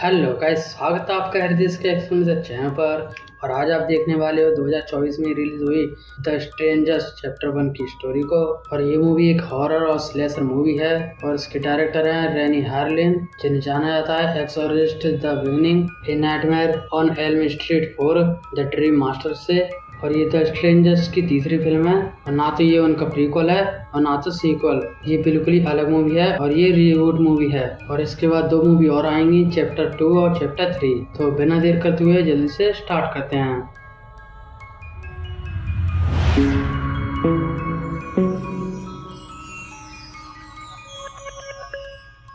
Hello guys, स्वागत है आपका हृदय के एक्सपीरियंस चैनल पर। और आज आप देखने वाले हो 2024 में रिलीज हुई द स्ट्रेंजर्स चैप्टर 1 की स्टोरी को। और ये मूवी एक हॉरर और स्लेशर मूवी है और इसके डायरेक्टर हैं रेनी हार्लिन, जिन्हें जाना जाता है exorcist, the beginning, a nightmare on Elm Street 4, the dream master से। और ये द स्ट्रेंजर्स की तीसरी फिल्म है और ना तो ये उनका प्रीक्वल है और ना तो सीक्वल। ये बिल्कुल ही अलग मूवी है और ये रीबूट मूवी है। और इसके बाद दो मूवी और आएंगी, चैप्टर 2 और चैप्टर 3। तो बिना देर करते हुए जल्दी से स्टार्ट करते हैं।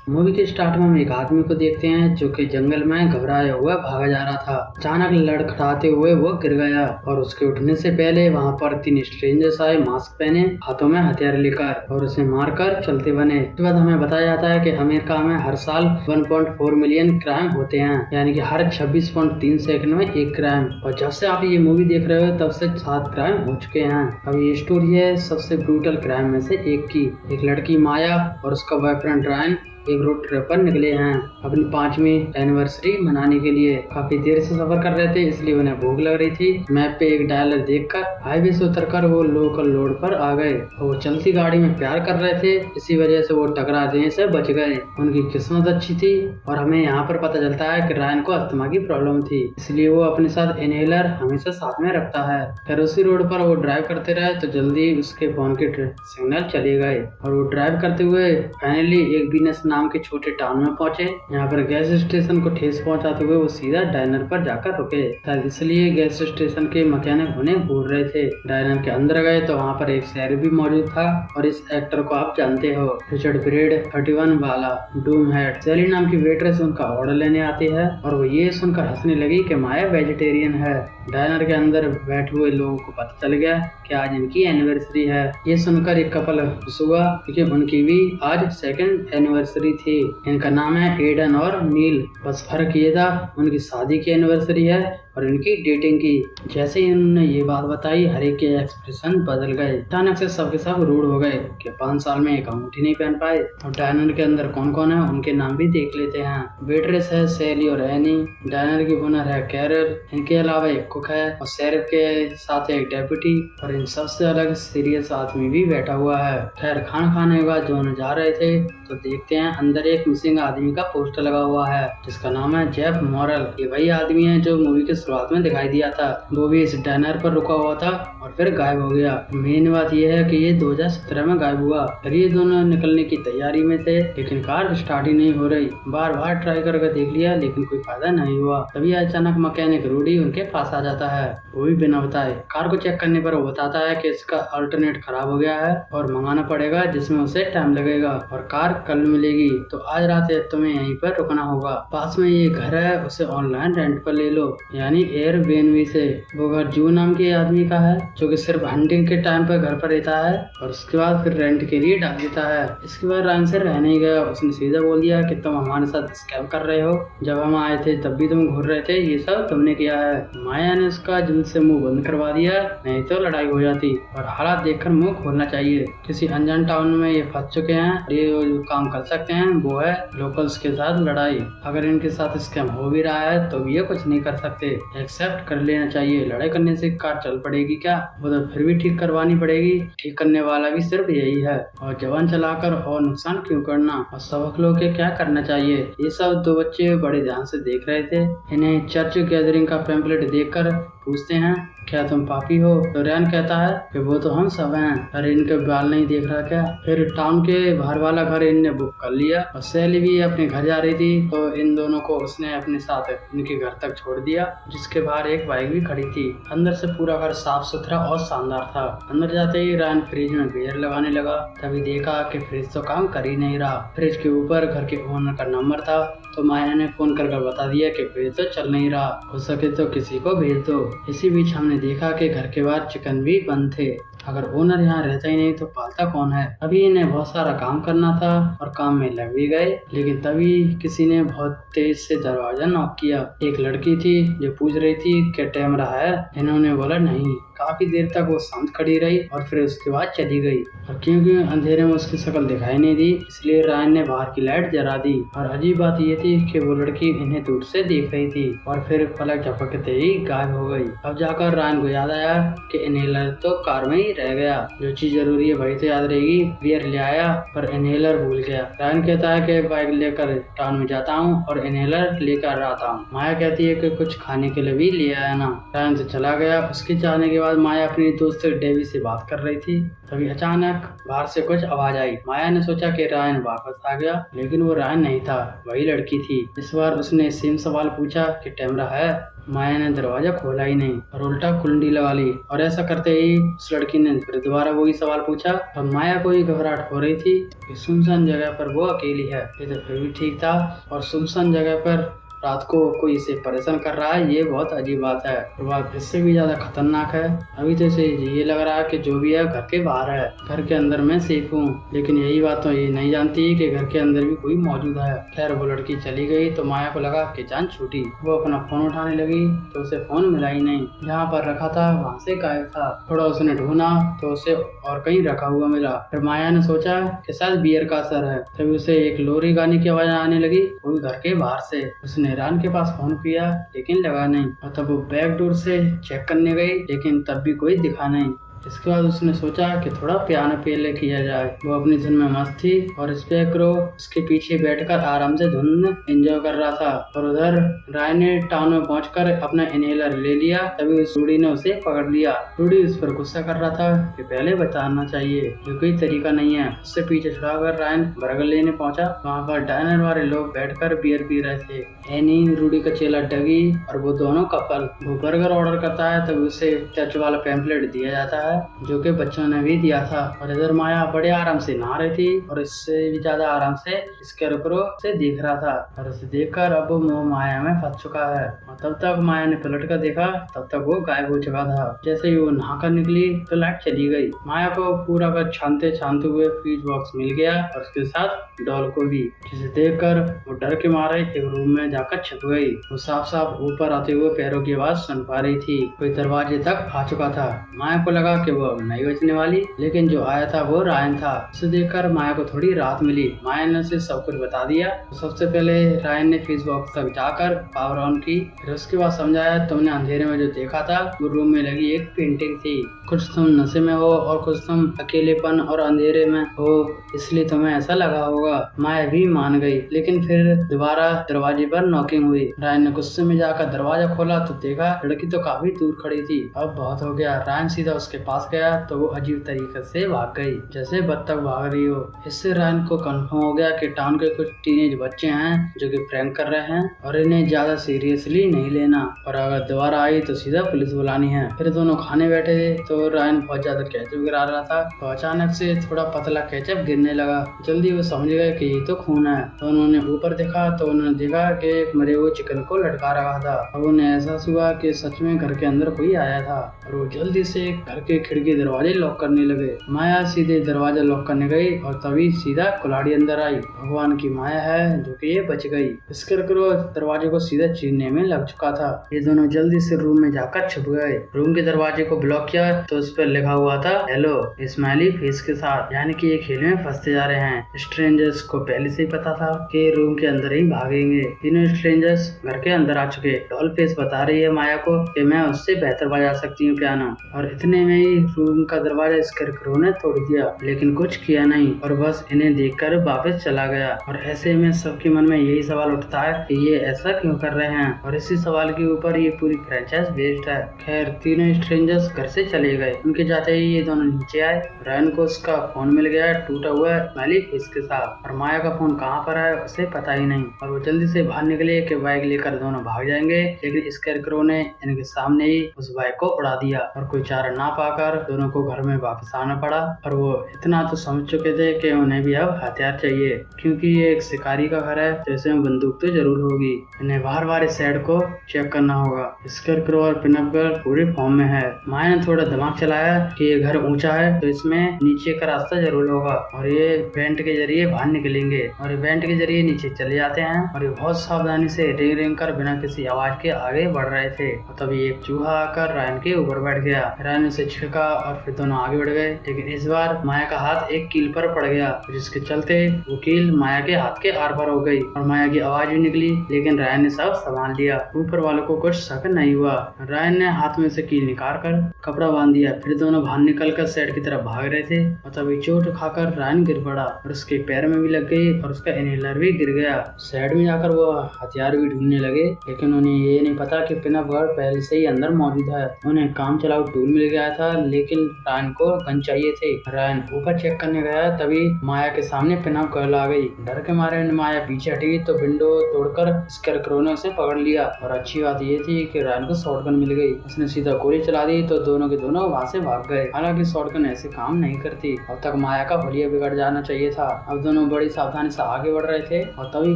मूवी के स्टार्ट में हम एक आदमी को देखते हैं जो कि जंगल में घबराया हुआ भागा जा रहा था। अचानक लड़खड़ाते हुए वो गिर गया और उसके उठने से पहले वहां पर 3 स्ट्रेंजर्स आए, मास्क पहने, हाथों में हथियार लेकर, और उसे मारकर चलते बने। इसके बाद हमें बताया जाता है कि अमेरिका में हर साल 1.4 मिलियन क्राइम होते हैं, यानी कि हर 26.3 सेकंड में एक क्राइम। और जब से आप ये मूवी देख रहे हो तब से 7 क्राइम हो चुके हैं। अब ये स्टोरी है सबसे ब्रूटल क्राइम में से एक की। एक लड़की माया और उसका बॉयफ्रेंड रायन एक रोड ट्रिप पर निकले हैं अपनी 5वीं एनिवर्सरी मनाने के लिए। काफी देर से सफर कर रहे थे, इसलिए उन्हें भूख लग रही थी। मैप पे एक डायलर देखकर हाईवे से उतरकर वो लोकल रोड पर आ गए। वो चलती गाड़ी में प्यार कर रहे थे, इसी वजह से वो टकरा देने से बच गए। उनकी किस्मत अच्छी थी। और हमें यहाँ पर पता चलता है कि रायन को अस्थमा की प्रॉब्लम थी, इसलिए वो अपने साथ इनहेलर हमेशा साथ में रखता है। फिर उसी रोड पर वो ड्राइव करते रहे तो जल्दी उसके फोन के सिग्नल चले गए और वो ड्राइव करते हुए फाइनली एक बीनस नाम के छोटे टाउन में पहुंचे। यहाँ पर गैस स्टेशन को ठेस पहुंचाते हुए वो सीधा डाइनर पर जाकर रुके। शायद इसलिए गैस स्टेशन के मैकेनिक उन्हें घूर रहे थे। डाइनर के अंदर गए तो वहाँ पर एक शेर भी मौजूद था और इस एक्टर को आप जानते हो, रिचर्ड ब्रेड 31 वाला डूम हेड। सेली नाम की वेट्रेस उनका ऑर्डर लेने आती है और वो ये सुनकर हंसने लगी कि माया वेजिटेरियन है। डाइनर के अंदर बैठे हुए लोगों को पता चल गया कि आज इनकी एनिवर्सरी है। ये सुनकर एक कपल खुश हुआ क्योंकि उनकी भी आज 2nd एनिवर्सरी थी। इनका नाम है एडन और नील। बस फर्क ये था उनकी शादी की एनिवर्सरी है और इनकी डेटिंग की। जैसे ही उन्होंने ये बात बताई, हर एक के एक्सप्रेशन बदल गए। अचानक से सबके सब रूड हो गए कि 5 साल में एक अंगूठी नहीं पहन पाए। और डाइनर के अंदर कौन कौन है उनके नाम भी देख लेते हैं। वेट्रेस है सेली और एनी, डाइनर की ओनर है कैरल, इनके अलावा एक कुक है और शेरिफ के साथ एक डेप्यूटी, और इन सबसे अलग सीरियस आदमी भी बैठा हुआ है। खैर, खाना खाने के बाद जो जा रहे थे तो देखते हैं अंदर एक मिसिंग आदमी का पोस्टर लगा हुआ है जिसका नाम है जेफ मॉरल। ये वही आदमी है जो मूवी के शुरुआत में दिखाई दिया था। वो भी इस डाइनर पर रुका हुआ था और फिर गायब हो गया। मेन बात यह है कि ये 2017 में गायब हुआ। फिर ये दोनों निकलने की तैयारी में थे, लेकिन कार स्टार्ट ही नहीं हो रही। बार बार ट्राई करके देख लिया लेकिन कोई फायदा नहीं हुआ। तभी अचानक मैकेनिक रूडी उनके पास आ जाता है, वो भी बिना बताए। कार को चेक करने पर वो बताता है कि इसका अल्टरनेट खराब हो गया है और मंगाना पड़ेगा, जिसमें उसे टाइम लगेगा और कार कल मिलेगी। तो आज रात तुम्हें यहीं पर रुकना होगा। पास में ये घर है, उसे ऑनलाइन रेंट पर ले लो, यानी एयरबीएनबी से। वो घर जू नाम के आदमी का है जो कि सिर्फ हंटिंग के टाइम पर घर पर रहता है और उसके बाद फिर रेंट के लिए डाल देता है। इसके बाद रायन से रह नहीं गया। उसने सीधा बोल दिया कि तुम हमारे साथ स्कैम कर रहे हो, जब हम आए थे तब भी तुम घूर रहे थे, ये सब तुमने किया है। माया ने उसका जल्द से मुंह बंद करवा दिया, नहीं तो लड़ाई हो जाती। और हालात देखकर मुंह खोलना चाहिए। किसी अनजान टाउन में ये फंस चुके हैं, ये जो काम कर सकते हैं वो है लोकल्स के साथ लड़ाई। अगर इनके साथ स्कैम हो भी रहा है तो भी ये कुछ नहीं कर सकते, एक्सेप्ट कर लेना चाहिए। लड़ाई करने से कार चल पड़ेगी क्या? वो तो फिर भी ठीक करवानी पड़ेगी। ठीक करने वाला भी सिर्फ यही है। और जवान चलाकर और नुकसान क्यों करना? और सबक लोग के क्या करना चाहिए? ये सब 2 बच्चे बड़े ध्यान से देख रहे थे। इन्हें चर्च गैदरिंग का पैम्पलेट देखकर पूछते हैं, क्या तुम पापी हो? तो रैन कहता है कि वो तो हम सब हैं। अरे इनके बाल नहीं देख रहा क्या? फिर टाउन के बाहर वाला घर इनने बुक कर लिया और सैली भी अपने घर जा रही थी तो इन दोनों को उसने अपने साथ इनके घर तक छोड़ दिया, जिसके बाहर एक बाइक भी खड़ी थी। अंदर से पूरा घर साफ सुथरा और शानदार था। अंदर जाते ही रैन फ्रिज में बियर लगाने लगा, तभी देखा कि फ्रिज तो काम कर ही नहीं रहा। फ्रिज के ऊपर घर के ओनर का नंबर था तो माया ने फोन कर बता दिया कि फ्रिज तो चल नहीं रहा, हो सके तो किसी को भेज दो। इसी बीच हमने देखा कि घर के बाहर चिकन भी बंद थे। अगर ओनर यहाँ रहता ही नहीं तो पालता कौन है। अभी इन्हें बहुत सारा काम करना था और काम में लग भी गए, लेकिन तभी किसी ने बहुत तेज से दरवाजा नॉक किया। एक लड़की थी जो पूछ रही थी क्या टाइम रहा है। इन्होंने बोला नहीं। काफी देर तक वो शांत खड़ी रही और फिर उसके बाद चली गई। और क्योंकि अंधेरे में उसकी शक्ल दिखाई नहीं दी, इसलिए रायन ने बाहर की लाइट जला दी। और अजीब बात ये थी कि वो लड़की इन्हें दूर से देख रही थी और फिर पलक झपकते ही गायब हो गई। अब जाकर रायन को याद आया कि इनहेलर तो कार में ही रह गया। जो चीज जरूरी है वही तो याद रहेगी। बियर ले आया पर इनहेलर भूल गया। रायन कहता है कि बाइक लेकर टाउन में जाता हूँ और इनहेलर लेकर आता हूँ। माया कहती है कि कुछ खाने के लिए भी ले आया ना। रायन तो चला गया। उसके जाने के बाद माया अपनी दोस्त डेवी से बात कर रही थी। तभी अचानक बाहर से कुछ आवाज आई। माया ने सोचा कि रायन वापस आ गया, लेकिन वो रायन नहीं था, वही लड़की थी। इस बार उसने सेम सवाल पूछा कि कैमरा है। माया ने दरवाजा खोला ही नहीं और उल्टा कुंडी लगा ली। और ऐसा करते ही उस लड़की ने फिर दोबारा वही सवाल पूछा। और माया को ही घबराहट हो रही थी कि सुनसान जगह पर वो अकेली है। ये तो फिर भी ठीक था, और सुनसान जगह पर रात को कोई इसे परेशान कर रहा है, ये बहुत अजीब बात है। और बात इससे भी ज्यादा खतरनाक है। अभी तो इसे ये लग रहा है कि जो भी है घर के बाहर है, घर के अंदर मैं सेफ हूँ। लेकिन यही बात तो ये नहीं जानती कि घर के अंदर भी कोई मौजूद है। खैर वो लड़की चली गई तो माया को लगा कि जान छूटी। वो अपना फोन उठाने लगी तो उसे फोन मिला ही नहीं। जहाँ पर रखा था वहाँ से गायब था। थोड़ा उसने ढूंढा तो उसे और कहीं रखा हुआ मिला। फिर माया ने सोचा कि शायद बियर का असर है। तभी उसे एक लोरी गाने की आवाज आने लगी, कोई घर के बाहर से। उसने रायन के पास फोन किया लेकिन लगा नहीं। और तब वो बैक डोर से चेक करने गई, लेकिन तब भी कोई दिखा नहीं। इसके बाद उसने सोचा कि थोड़ा पियानो प्ले किया जाए। वो अपनी धुन में मस्त थी और स्पेक्रो उसके पीछे बैठकर आराम से धुन एंजॉय कर रहा था। और उधर रायन ने टाउन में पहुंचकर अपना इनहेलर ले लिया। तभी उस रूडी ने उसे पकड़ लिया। रूडी उस पर गुस्सा कर रहा था कि पहले बताना चाहिए, ये कोई तरीका नहीं है। उससे पीछे छुड़ाकर रायन बर्गर लेने पहुंचा। वहाँ पर डाइनर वाले लोग बैठकर बियर पी रहे थे। एनी, रूडी का चेला डगी और वो दोनों कपल। वो बर्गर ऑर्डर करता है तभी उसे चर्च वाला पैम्पलेट दिया जाता है जो कि बच्चों ने भी दिया था। और इधर माया बड़े आराम से नहा रही थी और इससे भी ज्यादा आराम से स्कैरक्रो से देख रहा था। और उसे देखकर अब वो माया में फंस चुका है। और तब तक माया ने पलट कर देखा, तब तक वो गायब हो चुका था। जैसे ही वो नहाकर निकली तो लाइट चली गई। माया को पूरा कर छानते छानते हुए फ्यूज बॉक्स मिल गया और उसके साथ डॉल को भी, जिसे देखकर वो डर के मारे एक रूम में जाकर छिप गई। वो साफ साफ ऊपर आते हुए पैरों की आवाज सुन पा रही थी। कोई दरवाजे तक आ चुका था। माया को लगा कि वो अब नहीं बचने वाली, लेकिन जो आया था वो रायन था। उसे देखकर माया को थोड़ी राहत मिली। माया ने उसे सब कुछ बता दिया। तो सबसे पहले रायन ने फ्यूज बॉक्स तक जाकर पावर ऑन की। फिर उसके बाद समझाया तुमने अंधेरे में जो देखा था वो रूम में लगी एक पेंटिंग थी। कुछ तुम नशे में हो और कुछ तुम अकेलेपन और अंधेरे में हो, इसलिए तुम्हें ऐसा लगा होगा। माया भी मान गई, लेकिन फिर दोबारा दरवाजे पर नॉकिंग हुई। रायन ने गुस्से में जाकर दरवाजा खोला तो देखा लड़की तो काफी दूर खड़ी थी। अब बहुत हो गया। रायन सीधा उसके पास गया तो वो अजीब तरीके से भाग गई, जैसे बत्तख भाग रही हो। इससे रायन को कंफर्म हो गया कि टाउन के कुछ टीनेज बच्चे हैं जो कि प्रैंक कर रहे हैं और इन्हें ज्यादा सीरियसली नहीं लेना, और अगर दोबारा आई तो सीधा पुलिस बुलानी है। फिर दोनों खाने बैठे थे तो रायन बहुत ज्यादा केचप गिरा रहा था, तो अचानक से थोड़ा पतला केचप गिरने लगा। जल्दी वो समझ गए कि ये तो खून है। तो उन्होंने ऊपर देखा तो उन्होंने देखा कि एक मरे हुए चिकन को लटका रखा था। अब उन्हें एहसास हुआ कि सच में घर के अंदर कोई आया था, और वो जल्दी से घर के खिड़की दरवाजे लॉक करने लगे। माया सीधे दरवाजा लॉक करने गई और तभी सीधा कुल्हाड़ी अंदर आई। भगवान की माया है जो कि ये बच गई। स्कैरक्रो दरवाजे को सीधा चीरने में लग चुका था। ये दोनों जल्दी से रूम में जाकर छुप गए। रूम के दरवाजे को ब्लॉक किया तो उस पर लिखा हुआ था हेलो स्माइली फेस के साथ, यानी कि ये खेल में फंसते जा रहे हैं। स्ट्रेंजर्स को पहले से ही पता था कि रूम के अंदर ही भागेंगे। तीनों स्ट्रेंजर्स घर के अंदर आ चुके। डॉल फेस बता रही है माया को कि मैं उससे बेहतर बजा सकती हूँ पियानो, और इतने में ही रूम का दरवाजा स्कैरक्रो ने तोड़ दिया, लेकिन कुछ किया नहीं और बस इन्हें देखकर वापस चला गया। और ऐसे में सबके मन में यही सवाल उठता है कि ये ऐसा क्यों कर रहे हैं, और इसी सवाल के ऊपर ये पूरी फ्रेंचाइज बेस्ड है। खैर तीनों स्ट्रेंजर्स घर से चले गए। उनके जाते ही ये दोनों नीचे आए। रायन को उसका फोन मिल गया टूटा हुआ स्माइली फेस के साथ, और माया का फोन कहाँ पर है उसे पता ही नहीं। और वो जल्दी से बाहर निकले कि बाइक लेकर दोनों भाग जाएंगे, लेकिन स्कैरक्रो ने इनके सामने ही उस बाइक को उड़ा दिया। और कोई चारा ना पाकर आकर दोनों को घर में वापस आना पड़ा और वो इतना तो समझ चुके थे कि उन्हें भी अब हथियार चाहिए, क्योंकि ये एक शिकारी का घर है तो इसमें बंदूक तो जरूर होगी। इन्हें बार बार इस साइड को चेक करना होगा। स्कैरक्रो और पिनअप गर्ल पूरी फॉर्म में है। माया ने थोड़ा दिमाग चलाया कि ये घर ऊंचा है तो इसमें नीचे का रास्ता जरूर होगा और ये वेंट के जरिए बाहर निकलेंगे और ये वेंट के जरिए नीचे चले जाते हैं और ये बहुत सावधानी से रिंग रिंग कर बिना किसी आवाज के आगे बढ़ रहे थे। और तभी एक चूहा आकर रायन के ऊपर बैठ गया। रायन उसे छिड़का और फिर दोनों आगे बढ़ गए, लेकिन इस बार माया का हाथ एक कील पर पड़ गया, जिसके चलते वो कील माया के हाथ के आर पार हो गई और माया की आवाज भी निकली, लेकिन रायन ने सब संभाल लिया। ऊपर वालों को कुछ शक नहीं हुआ। रायन ने हाथ में से कील निकाल कर कपड़ा बांध दिया। फिर दोनों बाहर निकल कर सेट की तरफ भाग रहे थे और तभी चोट खाकर रायन गिर पड़ा और उसके पैर में भी लग गई और उसका इनहेलर भी गिर गया। साइड में जाकर वो हथियार भी ढूंढने लगे, लेकिन उन्हें ये नहीं पता कि पिनअप गर्ल पहले से ही अंदर मौजूद है। उन्हें काम चलाऊ टूल मिल गया था, लेकिन रायन को गन चाहिए थे। रायन ऊपर चेक करने गया, तभी माया के सामने पिनअप गर्ल आ गई। डर के मारे माया पीछे हटी तो विंडो तोड़कर स्कैरक्रो ने उसे पकड़ लिया और अच्छी बात ये थी कि रायन को शॉटगन मिल गई। उसने सीधा गोली चला दी तो दोनों के दोनों वहाँ से भाग गए। हालांकि शॉटगन ऐसे काम नहीं करती, अब तक माया का होलिया बिगड़ जाना चाहिए था। अब दोनों बड़ी सावधानी से आगे बढ़ रहे थे और तभी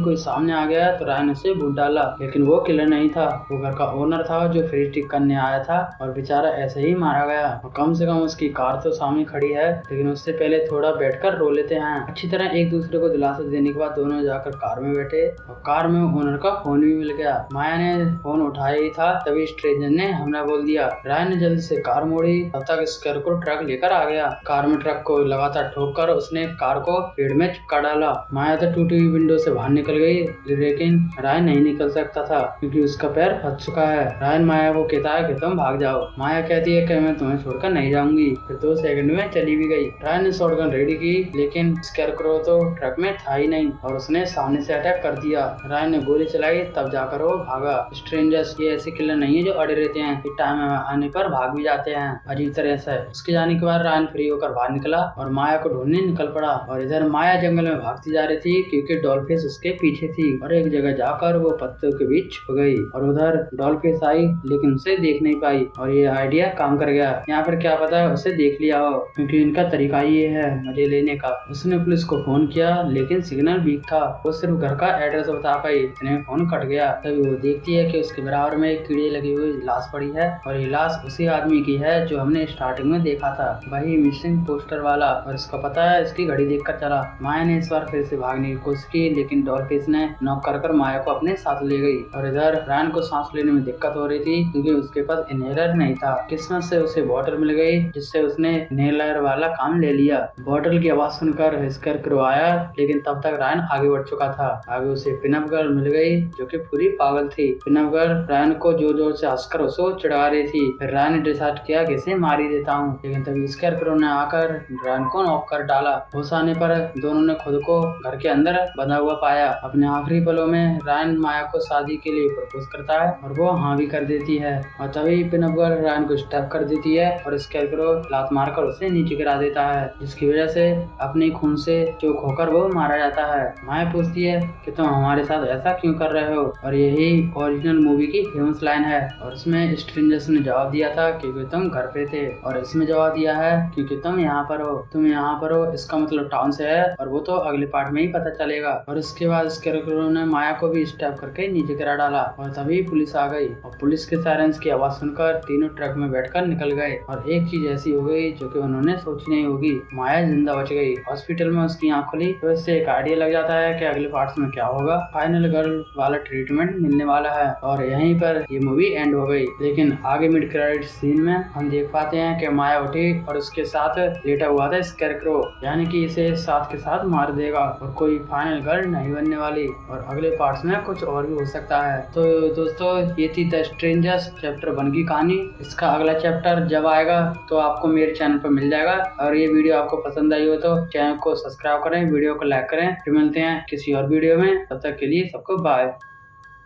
कोई सामने आ गया तो रायन उसे बूट डाला, लेकिन वो किलर नहीं था, वो घर का ओनर था जो फ्रिज ठीक करने आया था और बेचारा ऐसे ही मारा गया। और कम से कम उसकी कार तो सामने खड़ी है, लेकिन उससे पहले थोड़ा बैठकर रो लेते हैं। अच्छी तरह एक दूसरे को दिलासा देने के बाद दोनों जाकर कार में बैठे और कार में ओनर का फोन भी मिल गया। माया ने फोन उठाया ही था तभी स्ट्रेंजर ने हमला बोल दिया। रायन ने जल्दी से कार मोड़ी, तब तक स्कैरक्रो ट्रक लेकर आ गया। कार में ट्रक को लगातार ठोककर उसने कार को पेड़ में चिपका डाला। माया तो टूटी हुई विंडो से बाहर निकल गई, लेकिन रायन नहीं निकल सकता था क्योंकि उसका पैर फंस चुका है। रायन माया को कहता है कि तुम भाग जाओ। माया कहती है कि मैं तुम्हें छोड़कर नहीं जाऊंगी। फिर 2 सेकंड में चली भी गई। रायन ने शॉटगन रेडी की, लेकिन स्कैरक्रो तो ट्रक में था ही नहीं और उसने सामने से अटैक कर दिया। रायन ने गोली चलाई, तब जाकर वो भागा। स्ट्रेंजर्स ये ऐसे किलर नहीं है जो अड़े रहते हैं, टाइम आने पर भाग भी जाते हैं अजीब तरह से। उसके जाने के बाद रायन फ्री होकर बाहर निकला और माया को ढूंढने निकल पड़ा। और इधर माया जंगल में भागती जा रही थी क्योंकि डॉल्फिस उसके पीछे थी और एक जगह जाकर वो पत्तों के बीच छुप गई और उधर डॉल्फिस आई, लेकिन उसे देख नहीं पाई और ये आइडिया काम कर गया। यहाँ पर क्या पता है उसे देख लिया हो, क्योंकि इनका तरीका ये है मजे लेने का। उसने पुलिस को फोन किया, लेकिन सिग्नल वीक था, वो सिर्फ घर का एड्रेस बता पाई। इतने में फोन कट गया। तभी वो देखती है कि उसके बराबर में एक कीड़े लगी हुई लाश पड़ी है और ये लाश उसी आदमी की है जो हमने स्टार्टिंग में देखा था, वही मिसिंग पोस्टर वाला। और इसका पता है इसकी घड़ी देखकर चला। माया ने इस बार फिर से भागने की कोशिश की, लेकिन डॉल्फिस ने नॉक कर माया को अपने साथ ले गई। और इधर रायन को सांस लेने में दिक्कत हो रही थी क्योंकि उसके पास इनहेलर नहीं था। किस्मत से उसे बॉटल मिल गई, जिससे उसने इनहेलर वाला काम ले लिया। बॉटल की आवाज सुनकर स्कैरक्रो आया, लेकिन तब तक रायन आगे बढ़ चुका था। आगे उसे पिनअप गर्ल मिल गई जो कि पूरी पागल थी। पिनअप गर्ल रायन को जोर जोर से हंसकर उसको चिढ़ा रही थी। फिर रायन ने डिसाइड किया कि इसे मार ही देता हूँ, लेकिन तभी स्कैरक्रो ने आकर रायन को नॉक कर डाला। होश आने पर दोनों ने खुद को घर के अंदर बंधा हुआ पाया। अपने आखिरी पलों में रायन माया को शादी के लिए प्रपोज करता है और वो हाँ भी कर देती है। और तभी पिनअप गर्ल रायन को स्टैप कर देती है और स्कैरक्रो लात मारकर उसे नीचे गिरा देता है, जिसकी वजह से अपने खून से चोक होकर वो मारा जाता है। माया पूछती है कि तुम हमारे साथ ऐसा क्यों कर रहे हो, और यही ओरिजिनल मूवी की फेमस लाइन है। और इसमें स्ट्रेंजर्स ने जवाब दिया था क्योंकि तुम घर पे थे, और इसमें जवाब दिया है क्योंकि तुम यहाँ पर हो। तुम यहाँ पर हो इसका मतलब टाउन से है, और वो तो अगले पार्ट में ही पता चलेगा। और इसके बाद स्कैरक्रो ने माया को भी स्टैप करके नीचे गिरा डाला और तभी पुलिस आ गई। और पुलिस के सायरन्स की आवाज सुनकर तीनों ट्रक में बैठकर निकल गए। और एक चीज ऐसी हो गई जो कि उन्होंने सोची नहीं होगी, माया जिंदा बच गई। हॉस्पिटल में उसकी आंख खुली तो इससे एक आइडिया लग जाता है कि अगले पार्ट्स में क्या होगा। फाइनल गर्ल वाला ट्रीटमेंट मिलने वाला है और यहीं पर ये मूवी एंड हो गई। लेकिन आगे मिड क्रेडिट सीन में हम देख पाते हैं कि माया उठी और उसके साथ लेटा हुआ था स्कैरक्रो, यानी कि इसे साथ के साथ मार देगा और कोई फाइनल गर्ल नहीं बनने वाली। और अगले पार्ट्स में कुछ और भी हो सकता है। तो दोस्तों ये थी द स्ट्रेंजर्स चैप्टर 1 की कहानी। इसका अगला चैप्टर जब आएगा तो आपको मेरे चैनल पर मिल जाएगा। और ये वीडियो आपको पसंद आई हो तो चैनल को सब्सक्राइब करें, वीडियो को लाइक करें। फिर मिलते हैं किसी और वीडियो में, तब तक के लिए सबको बाय।